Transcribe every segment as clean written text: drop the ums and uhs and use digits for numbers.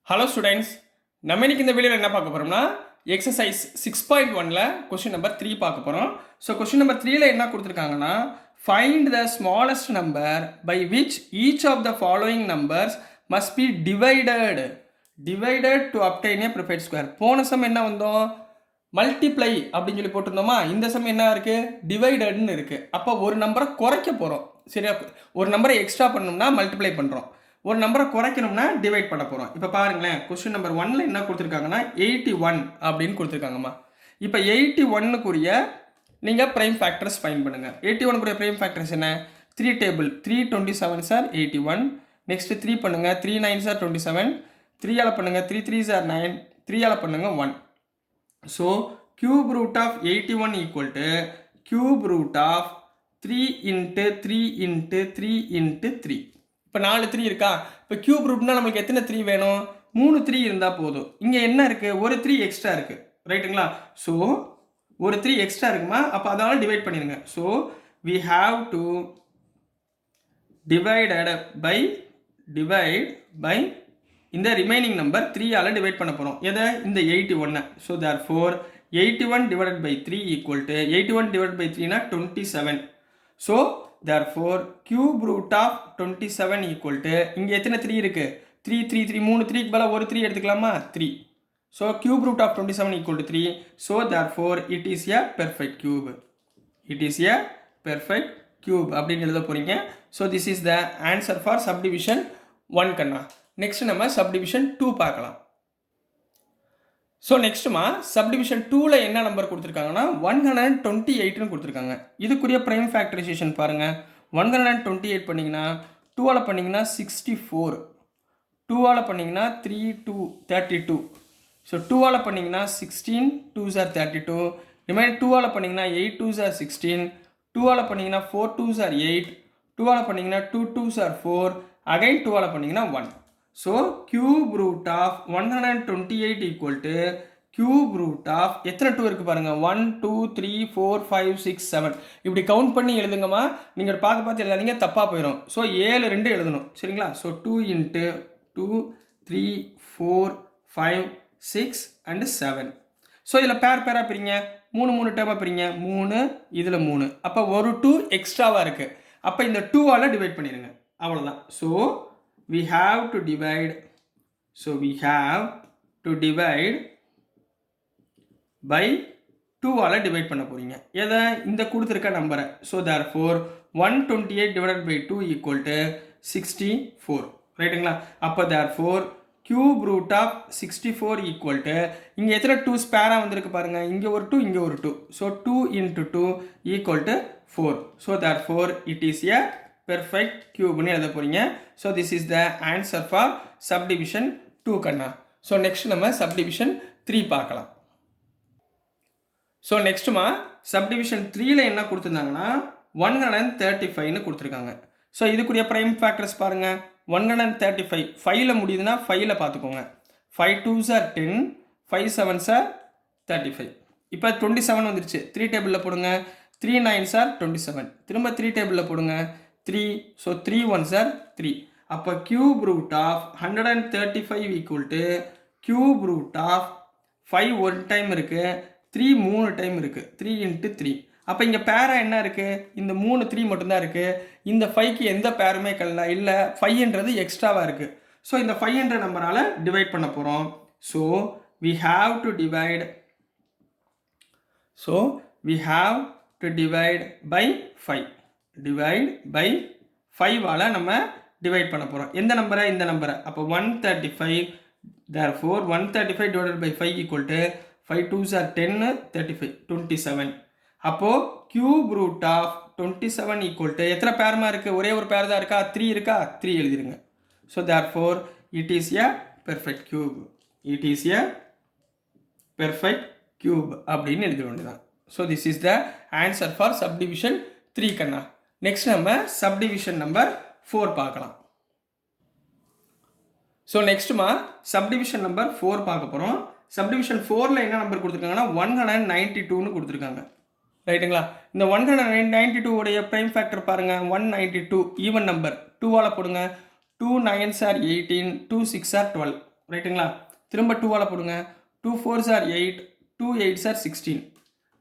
Hello students, நம்ம இன்னைக்கு இந்த வீடியோவில் என்ன பார்க்க போகிறோம்னா எக்ஸசைஸ் 6.1ல் கொஸ்டின் நம்பர் 3 பார்க்க போகிறோம். ஸோ கொஸ்டின் நம்பர் 3ல் என்ன கொடுத்துருக்காங்கன்னா, find the smallest number by which each of the following numbers must be divided to obtain a perfect square. போன சம் என்ன வந்தோம், மல்டிப்ளை அப்படின்னு சொல்லி போட்டிருந்தோமா. இந்த சம் என்ன இருக்குது, டிவைடட்னு இருக்குது. அப்போ ஒரு நம்பரை குறைக்க போகிறோம். சரியா, ஒரு நம்பரை எக்ஸ்ட்ரா பண்ணணும்னா மல்டிப்ளை பண்ணுறோம், ஒரு நம்பரை குறைக்கணும்னா டிவைட் பண்ண போகிறோம். இப்போ பாருங்களேன், கொஸ்டின் நம்பர் 1ல் என்ன கொடுத்துருக்காங்கன்னா 81 அப்படின்னு கொடுத்துருக்காங்கம்மா. இப்போ 81க்குரிய நீங்கள் ப்ரைம் ஃபேக்டர்ஸ் ஃபைண்ட் பண்ணுங்கள். 81க்குரிய ப்ரைம் ஃபேக்டர்ஸ் என்ன, 3 டேபிள் 327 சார் 81, நெக்ஸ்ட்டு 3 பண்ணுங்கள் 3 9 சார் 27, 3 ஆல் பண்ணுங்கள் 3 3 சார் 9, 3 ஆல் பண்ணுங்கள் 1. So cube root of 81 equal to cube root of 3 into 3 into 3 into 3. இப்போ 4 3 இருக்கா. இப்போ கியூப் ரூட்னா நம்மளுக்கு எத்தனை 3 வேணும், 3 3 இருந்தால் போதும். இங்கே என்ன இருக்குது, ஒரு 3 எக்ஸ்ட்ரா இருக்குது, ரைட்டுங்களா. ஸோ ஒரு 3 எக்ஸ்ட்ரா இருக்குமா, அப்போ அதனால் டிவைட் பண்ணிடுங்க. So we have to divide by இந்த ரிமைனிங் நம்பர் 3 ஆல் டிவைட் பண்ண போகிறோம். எதை, இந்த 81. So therefore 81 divided by 3 equal to 81 divided by 3 னா 27. So therefore cube root of 27 equal to, இங்கே எத்தனை 3 இருக்குது, 3 3 3 3 3க்கு பதிலாக ஒரு 3 எடுத்துக்கலாமா, 3. So cube root of 27 equal to 3. So therefore it is a perfect cube. It is a perfect cube அப்படின்னு எழுத போகிறீங்க. So this is the answer for subdivision 1 கண்ணா. நெக்ஸ்ட் நம்ம சப்டிவிஷன் 2 பார்க்கலாம். ஸோ நெக்ஸ்ட்டுமா சப்டிவிஷன் 2ல் என்ன நம்பர் கொடுத்துருக்காங்கன்னா 128ன்னு கொடுத்துருக்காங்க. இதுக்குரிய ப்ரைம் ஃபேக்டரைசேஷன் பாருங்கள். 128 பண்ணிங்கன்னா 2 ஆல் பண்ணிங்கன்னா 64, 2 ஆல் பண்ணிங்கன்னா 3 2 32. ஸோ 2 ஆல் பண்ணிங்கன்னா 16 2s are 32, ரிமைனிங் 2 ஆல் பண்ணிங்கன்னா 8 2s are 16, 2 ஆல் பண்ணிங்கன்னா 4 2s are 8, 2 ஆல் பண்ணிங்கன்னா 2 2s are 4, அகைன் 2 ஆல் பண்ணிங்கன்னா 1. So cube root of 128 equal to cube root of எத்தனை 2 இருக்குது பாருங்கள், 1 2 3 4 5 6 7. இப்படி கவுண்ட் பண்ணி எழுதுங்கம்மா. நீங்கள் பார்த்து எழுதாதீங்க, தப்பாக போயிடும். ஸோ 7 2 எழுதணும், சரிங்களா. So 2 into 2 3 4 5 6 and 7. ஸோ இதில் பேராக பிரிங்க, 3 3 டேர்மாக பிரிங்க, 3 இதில் 3. அப்போ ஒரு 2 எக்ஸ்ட்ராவாக இருக்குது. அப்போ இந்த 2 ஆல் டிவைட் பண்ணிடுங்க, அவ்வளோதான். So we have to divide by 2 all divide பண்ண போகிறீங்க. எதை, இந்த கொடுத்துருக்க நம்பரை. So therefore 128 divided by 2 equal to 64, ரைட்டுங்களா. அப்போ therefore cube root of 64 equal to, இங்கே எத்தனை 2 ஸ்பேராக வந்திருக்கு பாருங்கள், இங்கே ஒரு 2 இங்கே ஒரு 2. So 2 into 2 equal to 4. So therefore it is a perfect cube னு எழுத போறீங்க. So this is the answer for subdivision 2 Kanna. So next நம்ம subdivision 3 பார்க்கலாம். So next மா subdivision 3ல என்ன கொடுத்திருந்தாங்கன்னா 135 னு கொடுத்திருக்காங்க. So இதுக்குரிய prime factors பாருங்க, 135 5ல முடியுதுன்னா 5ல பார்த்துக்கோங்க. 5 2s are 10, 5 7s are 35. இப்போ 27 வந்துருச்சு, 3 டேபிளில் போடுங்க. 3 9s are 27, திரும்ப 3 டேபிளில் போடுங்க 3. So 3 1s are 3. அப்போ cube root of 135 equal to cube root of 5 ஒரு டைம் இருக்குது, 3 3 டைம் இருக்குது, 3 இன்ட்டு 3. அப்போ இங்கே பேராக என்ன இருக்குது, இந்த 3 3 மட்டும்தான் இருக்குது. இந்த 5க்கு எந்த பேருமே இல்லை, 5ன்றது எக்ஸ்ட்ராவாக இருக்குது. ஸோ இந்த 500 நம்பரால் டிவைட் பண்ண போகிறோம். So we have to divide by 5. Divide by 5 ஆல் நம்ம டிவைட் பண்ண போகிறோம். எந்த நம்பரை, இந்த நம்பரை. அப்போ 135, therefore 135 divided by 5 equal to 5 2s are 10 35 27. அப்போது cube root of 27 equal to எத்தனை பேருமா இருக்குது, ஒரே ஒரு பேர் தான் இருக்கா, 3 இருக்கா, 3 எழுதிருங்க. So therefore it is a perfect cube. அப்படின்னு எழுத வேண்டியதான். So this is the answer for subdivision 3 கண்ணா. நெக்ஸ்ட் நம்ம சப்டிவிஷன் நம்பர் 4 பார்க்கலாம். ஸோ நெக்ஸ்ட்டுமா சப்டிவிஷன் நம்பர் 4 பார்க்க போகிறோம். சப்டிவிஷன் 4ல் என்ன நம்பர் கொடுத்துருக்காங்கன்னா 192ன்னு கொடுத்துருக்காங்க, ரைட்டுங்களா. இந்த 192 உடைய ப்ரைம் ஃபேக்டர் பாருங்கள், 192 ஈவன் நம்பர், 2 ஆல் போடுங்க. 2 9s are 18, 2 6 are 12. ரைட்டுங்களா? திரும்ப 2ஆல் போடுங்க. 2 4s are 8, 2 8s are 16.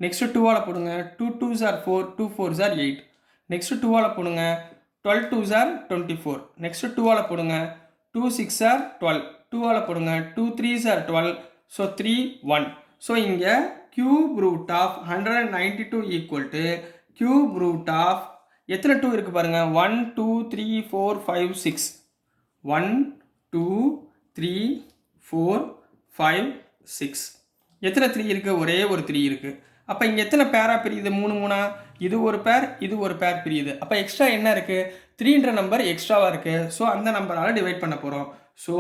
Next 2ஆல் போடுங்க. 2 2s are 4, 2 4s are 8. Next 2ஆல் போடுங்க. 12 2s are 24. நெக்ஸ்ட் 2ஆல் போடுங்க. 2 6 are 12. 2ஆல் போடுங்க. 2 3s are 12. ஸோ 3 1. ஸோ இங்கே cube root of 192 equal to cube root of எத்தனை 2 இருக்குது பாருங்க. 1 2 3 4 5 6. 1 2 3 4 5 6. எத்தனை 3 இருக்குது? ஒரே ஒரு 3 இருக்குது. அப்போ இங்கே எத்தனை பேராக பிரியுது? 3 3. இது ஒரு பேர், இது ஒரு பேர் பிரியுது. அப்போ எக்ஸ்ட்ரா என்ன இருக்குது? 3ன்ற நம்பர் எக்ஸ்ட்ராவாக இருக்குது. ஸோ அந்த நம்பரால் டிவைட் பண்ண போகிறோம். So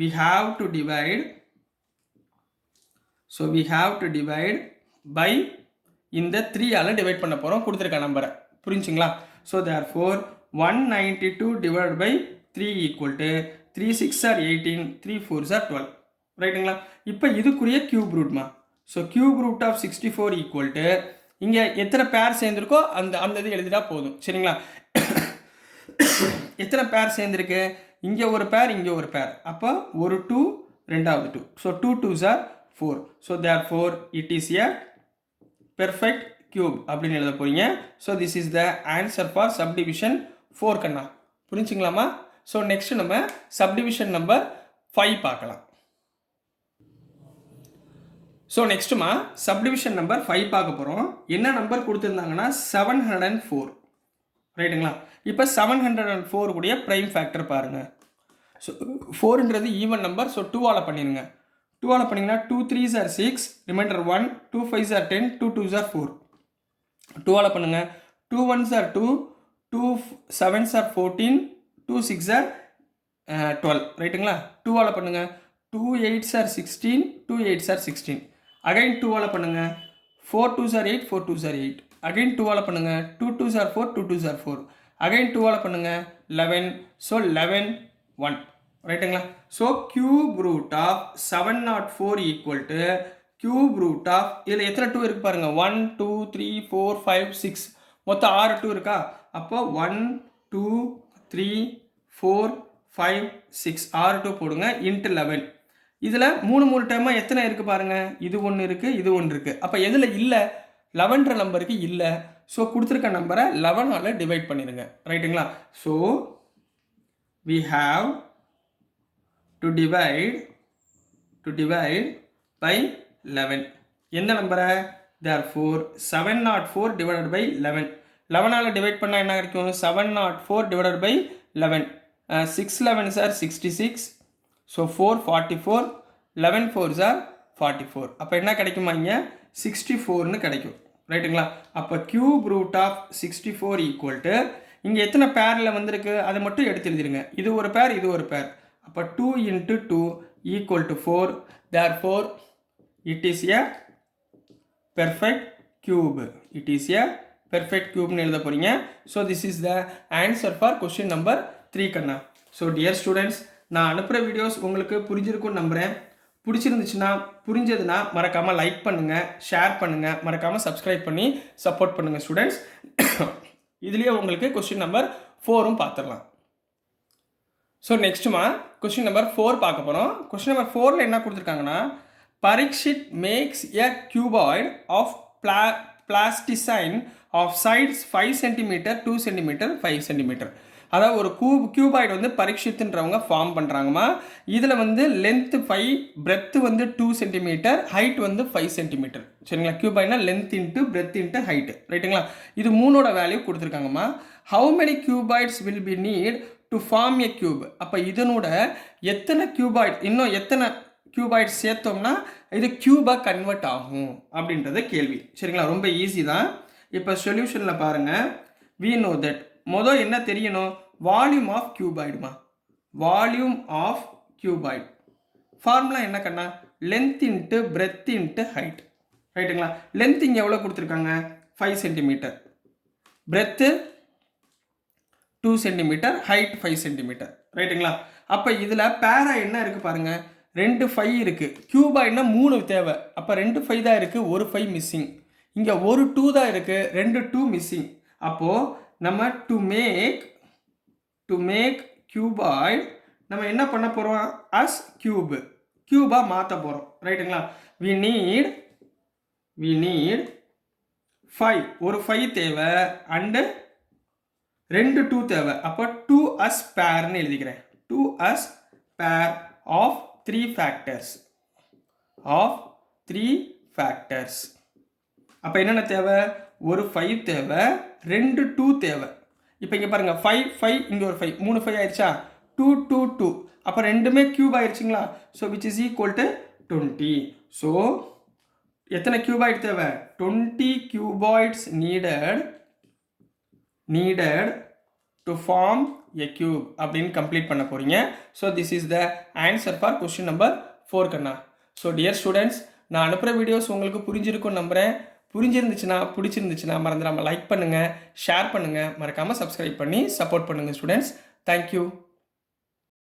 we have to divide by இந்த 3ஆல் டிவைட் பண்ண போகிறோம் கொடுத்துருக்க நம்பரை. புரிஞ்சுங்களா? So therefore 192 divided by 3 equal to 3 6 are 18, 3 4s are 12. ரைட்டுங்களா? இப்போ இதுக்குரிய கியூப் ரூட்மா. So cube root of 64 equal to இங்கே எத்தனை பேர் சேர்ந்துருக்கோ அந்த இது எழுதிட்டா போதும். சரிங்களா? எத்தனை பேர் சேர்ந்துருக்கு? இங்கே ஒரு பேர், இங்கே ஒரு பேர். அப்போ ஒரு 2, ரெண்டாவது 2. So 2 2s are 4. So therefore it is a perfect cube அப்படின்னு எழுத போறீங்க. So this is the answer for subdivision 4 கண்ணா. புரிஞ்சுங்களாமா? ஸோ நெக்ஸ்ட் நம்ம சப்டிவிஷன் நம்பர் 5 பார்க்கலாம். ஸோ நெக்ஸ்ட்டுமா சப்டிவிஷன் நம்பர் 5 பார்க்க போகிறோம். என்ன நம்பர் கொடுத்துருந்தாங்கன்னா 704. ரைட்டுங்களா? இப்போ 704 கூடிய ப்ரைம் ஃபேக்டர் பாருங்கள். ஸோ 4ன்றது ஈவன் நம்பர். ஸோ 2ஆல் பண்ணிடுங்க. 2ஆல் பண்ணிங்கன்னா 2 3s are 6, remainder 1, 2 5s are 10, 2 2s are 4. 2ஆல் பண்ணுங்க. 2 1s are 2, 2 7s are 14, 2 6s are 12. ரைட்டுங்களா? 2ஆல் பண்ணுங்க. 2 8s are 16, 2 8s are 16. Again 2ஆல் பண்ணுங்க. 4 2s are 8, 4 2s are 8. Again 2ஆல் பண்ணுங்க. 2 2s are 4, 2 2s are 4. Again 2ஆல் பண்ணுங்க. 11. ஸோ 11 1. ரைட்டுங்களா? So cube root of 704 equal to cube root of இதில் எத்தனை 2 இருக்கு பாருங்க. 1 2 3 4 5 6. மொத்தம் 6 2 இருக்கா? அப்போ 1 2 3 4 5 6 6 2 போடுங்க இன்ட்டு 11. இதில் 3 டைமாக எத்தனை இருக்குது பாருங்கள். இது ஒன்று இருக்குது, இது ஒன்று இருக்குது. அப்போ எதில் இல்லை? 11ன்ற நம்பருக்கு இல்லை. ஸோ கொடுத்துருக்க நம்பரை 11ஆல் டிவைட் பண்ணிடுங்க. ரைட்டுங்களா? So we have to divide by 11. எந்த நம்பரை? therefore 704 divided by 11. 11ஆல் டிவைட் பண்ணால் என்ன கிடைக்கும்? 704 divided by 11. 6 11s are 66. So 4 44. 11 4s are 44. அப்போ என்ன கிடைக்குமா? இங்கே 64ன்னு கிடைக்கும். ரைட்டுங்களா? அப்போ cube root of 64 equal to இங்கே எத்தனை பேரில் வந்திருக்கு அதை மட்டும் எடுத்து எழுதிருங்க. இது ஒரு பேர், இது ஒரு பேர். அப்போ 2 into 2 equal to 4. therefore it is a perfect cube. it is a perfect cube எழுத போறீங்க. So this is the answer for question number 3 கண்ணா. ஸோ டியர் ஸ்டூடெண்ட்ஸ், நான் அனுப்புகிற வீடியோஸ் உங்களுக்கு புரிஞ்சிருக்கும்னு நம்புகிறேன். பிடிச்சிருந்துச்சுன்னா, புரிஞ்சதுன்னா மறக்காமல் லைக் பண்ணுங்கள், ஷேர் பண்ணுங்கள், மறக்காமல் சப்ஸ்கிரைப் பண்ணி சப்போர்ட் பண்ணுங்கள் ஸ்டூடெண்ட்ஸ். இதுலேயே உங்களுக்கு கொஸ்டின் நம்பர் 4ம் பார்த்துடலாம். ஸோ நெக்ஸ்ட்டுமா கொஸ்டின் நம்பர் 4 பார்க்க போகிறோம். கொஸ்டின் நம்பர் 4ல் என்ன கொடுத்துருக்காங்கன்னா, Parikshit makes a cuboid of plasticine of sides 5 cm, 2 cm, 5 cm. அதாவது ஒரு கியூபாய்டு வந்து பரீட்சித்துன்றவங்க ஃபார்ம் பண்ணுறாங்கம்மா. இதில் வந்து லென்த்து 5, பிரெத்து வந்து 2 cm, ஹைட் வந்து 5 cm. சரிங்களா? கியூபாய்டுனா length into breadth into height. ரைட்டுங்களா? இது 3ஓட வேல்யூ கொடுத்துருக்காங்கம்மா. How many cuboids will be need to form a cube? அப்போ இதனோட எத்தனை கியூபாய்டு, இன்னும் எத்தனை கியூபாய்டு சேர்த்தோம்னா இது கியூபாக கன்வெர்ட் ஆகும் அப்படின்றத கேள்வி. சரிங்களா? ரொம்ப ஈஸி தான். இப்போ சொல்யூஷனில் பாருங்கள். we know that மொதல் என்ன தெரியணும்? வால்யூம் ஆஃப் கியூபாய்டுமா. வால்யூம் ஆஃப் கியூபாய்டு ஃபார்முலா என்ன கண்ணா? Length into breadth into height. ரைட்டுங்களா? லென்த் இங்கே எவ்வளோ கொடுத்துருக்காங்க? 5 cm, breadth 2 cm, height 5 cm. ரைட்டுங்களா? அப்போ இதில் பேரா என்ன இருக்குது பாருங்கள். 2 5 இருக்குது. கியூபாய்டுனா 3 தேவை. அப்போ 2 5 தான் இருக்குது, ஒரு 5 மிஸ்ஸிங். இங்கே ஒரு 2 தான் இருக்குது, 2 2 மிஸ்ஸிங். அப்போது நம்ம to make cuboid நம்ம என்ன பண்ண போகிறோம் அஸ் க்யூபாக மாற்ற போகிறோம் ரைட்டுங்களா. வி நீட் 5 ஒரு 5 தேவை அண்டு 2 2 தேவை. அப்போ 2 as பேர்னு எழுதிக்கிறேன். 2 as pair of 3 factors. அப்போ என்னென்ன தேவை ஒரு 5 தேவை 2 2 தேவை. இப்போ இங்கே பாருங்கள் 5 5 இங்கே ஒரு 5 3 5 ஆயிடுச்சா 2 2 2 அப்போ ரெண்டுமே க்யூப் ஆயிடுச்சுங்களா. So which is equal to 20. So எத்தனை கியூபாய்டு தேவை 20 cuboids needed to form a cube அப்படின்னு கம்ப்ளீட் பண்ண போகிறீங்க. So this is the answer for question number 4 கண்ணா. ஸோ டியர் ஸ்டூடெண்ட்ஸ், நான் அனுப்புகிற வீடியோஸ் உங்களுக்கு புரிஞ்சிருக்கும்னு நம்புகிறேன். பிடிச்சிருந்துச்சுன்னா மறந்துடாமல் லைக் பண்ணுங்கள், ஷேர் பண்ணுங்கள், மறக்காமல் சப்ஸ்கிரைப் பண்ணி சப்போர்ட் பண்ணுங்கள் ஸ்டூடெண்ட்ஸ். தேங்க்யூ.